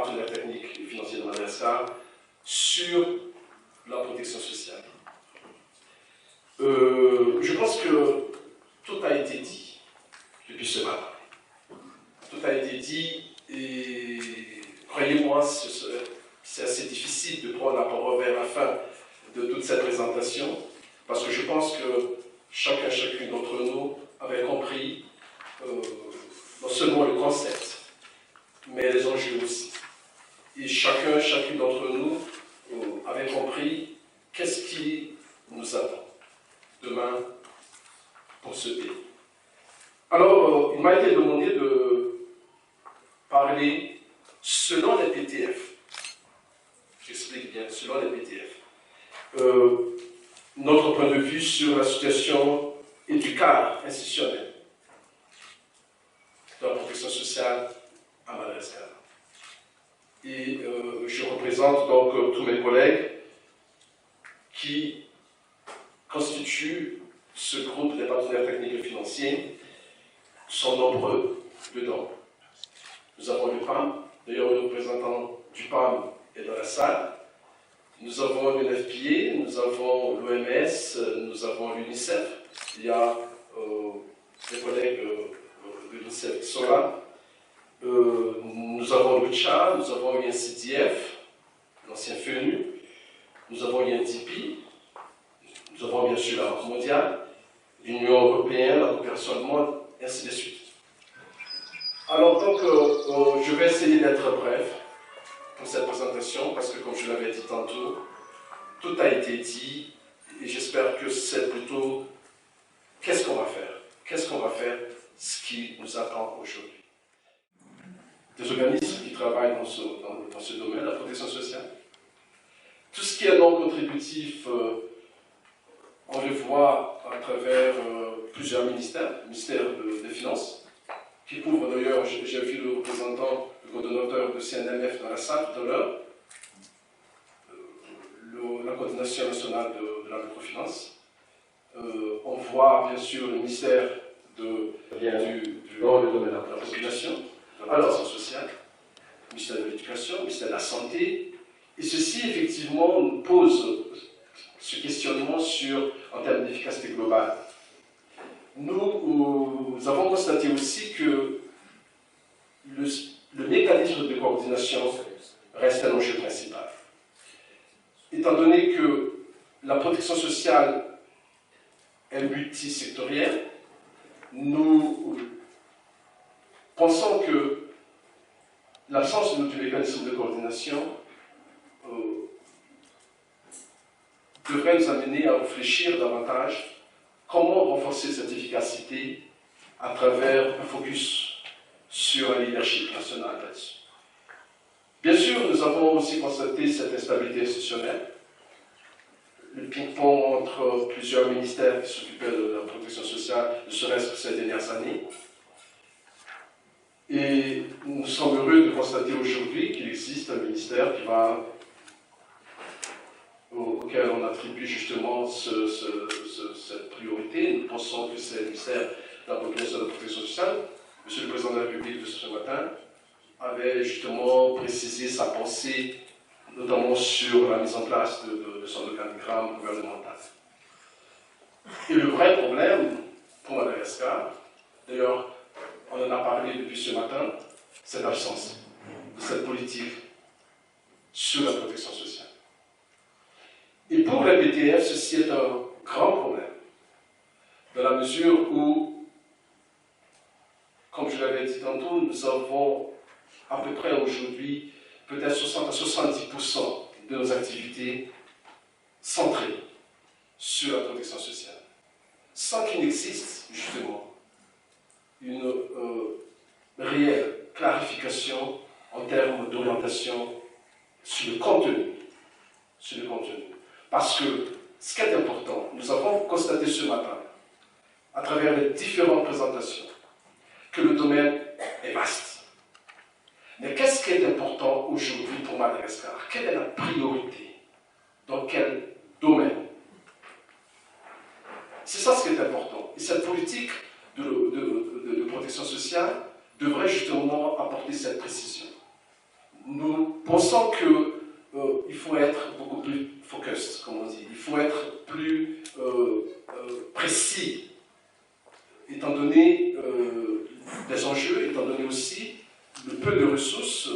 partenaires techniques et financiers de Madagascar sur la protection sociale. Je pense que tout a été dit depuis ce matin. Tout a été dit et croyez-moi, c'est assez difficile de prendre la parole vers la fin de toute cette présentation parce que je pense que chacune d'entre nous avait compris non seulement le concept, mais les enjeux aussi. Et chacune d'entre nous avait compris qu'est-ce qui nous attend demain pour ce pays. Alors, il m'a été demandé de parler selon les PTF. J'explique bien, selon les PTF. Notre point de vue sur la situation et du cadre institutionnel de la protection sociale à Madagascar. Et je représente donc tous mes collègues qui constituent ce groupe des partenaires techniques et financiers. Ils sont nombreux dedans. Nous avons le PAM, d'ailleurs le représentant du PAM est dans la salle. Nous avons l'UNFPA, nous avons l'OMS, nous avons l'UNICEF. Il y a des collègues de l'UNICEF qui sont là. Nous avons le Tchad, nous avons l'INCDF, l'ancien FENU, nous avons l'INDP, nous avons bien sûr la Banque mondiale, l'Union européenne, la coopération allemande, et ainsi de suite. Alors donc, je vais essayer d'être bref pour cette présentation, parce que comme je l'avais dit tantôt, tout a été dit, et j'espère que c'est plutôt qu'est-ce qu'on va faire? Qu'est-ce qu'on va faire, ce qui nous attend aujourd'hui? Des organismes qui travaillent dans ce domaine, la protection sociale. Tout ce qui est non contributif, on le voit à travers plusieurs ministères, le ministère des Finances, qui couvre d'ailleurs, j'ai vu le représentant, le coordonnateur de CNMF dans la salle tout à l'heure, la coordination nationale de la microfinance. On voit bien sûr le ministère dans le domaine de la population, de la protection sociale, le ministère de l'Éducation, le ministère de la Santé. Et ceci, effectivement, nous pose ce questionnement en termes d'efficacité globale. Nous avons constaté aussi que le mécanisme de coordination reste un enjeu principal. Étant donné que la protection sociale est multisectorielle, nous pensons que l'absence du mécanisme de coordination devrait nous amener à réfléchir davantage comment renforcer cette efficacité à travers un focus sur un leadership national là-dessus. Bien sûr, nous avons aussi constaté cette instabilité institutionnelle, le ping-pong entre plusieurs ministères qui s'occupaient de la protection sociale, ne serait-ce que ces dernières années. Et nous sommes heureux de constater aujourd'hui qu'il existe un ministère auquel on attribue justement cette priorité. Nous pensons que c'est le ministère de la population et de la protection sociale. Monsieur le Président de la République de ce matin avait justement précisé sa pensée, notamment sur la mise en place de son organigramme gouvernemental. Et le vrai problème pour Madagascar, d'ailleurs, on en a parlé depuis ce matin, c'est l'absence de cette politique sur la protection sociale. Et pour les PTF, ceci est un grand problème, dans la mesure où, comme je l'avais dit tantôt, nous avons à peu près aujourd'hui peut-être 60 à 70% de nos activités centrées sur la protection sociale, sans qu'il n'existe justement une réelle clarification en termes d'orientation sur le contenu. Parce que ce qui est important, nous avons constaté ce matin, à travers les différentes présentations, que le domaine est vaste. Mais qu'est-ce qui est important aujourd'hui pour Madagascar? Quelle est la priorité? Dans quel domaine? C'est ça ce qui est important. Et cette politique de protection sociale devrait justement apporter cette précision. Nous faut être beaucoup plus focus, comme on dit. Il faut être plus précis, étant donné les enjeux, étant donné aussi le peu de ressources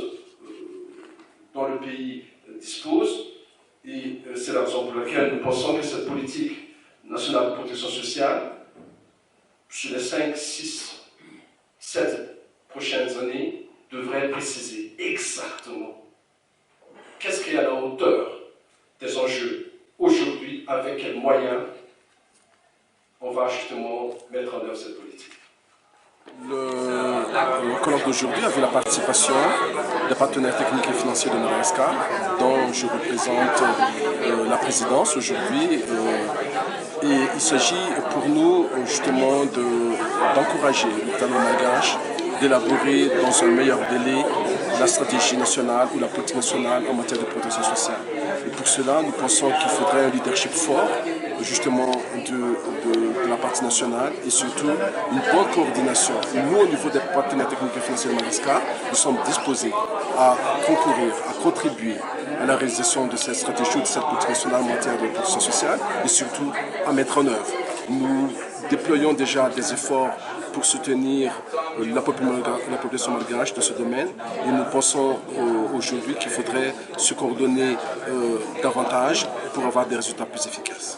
dont le pays dispose. Et c'est la raison pour laquelle nous pensons que cette politique nationale de protection sociale, sur les 5, 6, 7 prochaines années, devrait préciser exactement qu'est-ce qui est à la hauteur des enjeux aujourd'hui, avec quels moyens on va justement mettre en œuvre cette politique. Le colloque d'aujourd'hui a vu la participation des partenaires techniques et financiers de Madagascar, dont je représente la présidence aujourd'hui. Et il s'agit pour nous justement d'encourager l'État malgache d'élaborer dans un meilleur délai la stratégie nationale ou la politique nationale en matière de protection sociale. Et pour cela, nous pensons qu'il faudrait un leadership fort, justement de la partie nationale et surtout une bonne coordination. Nous, au niveau des partenaires techniques et financiers de Madagascar, nous sommes disposés à concourir, à contribuer à la réalisation de cette stratégie ou de cette politique nationale en matière de protection sociale et surtout à mettre en œuvre. Nous déployons déjà des efforts pour soutenir la population malgache dans ce domaine et nous pensons aujourd'hui qu'il faudrait se coordonner davantage pour avoir des résultats plus efficaces.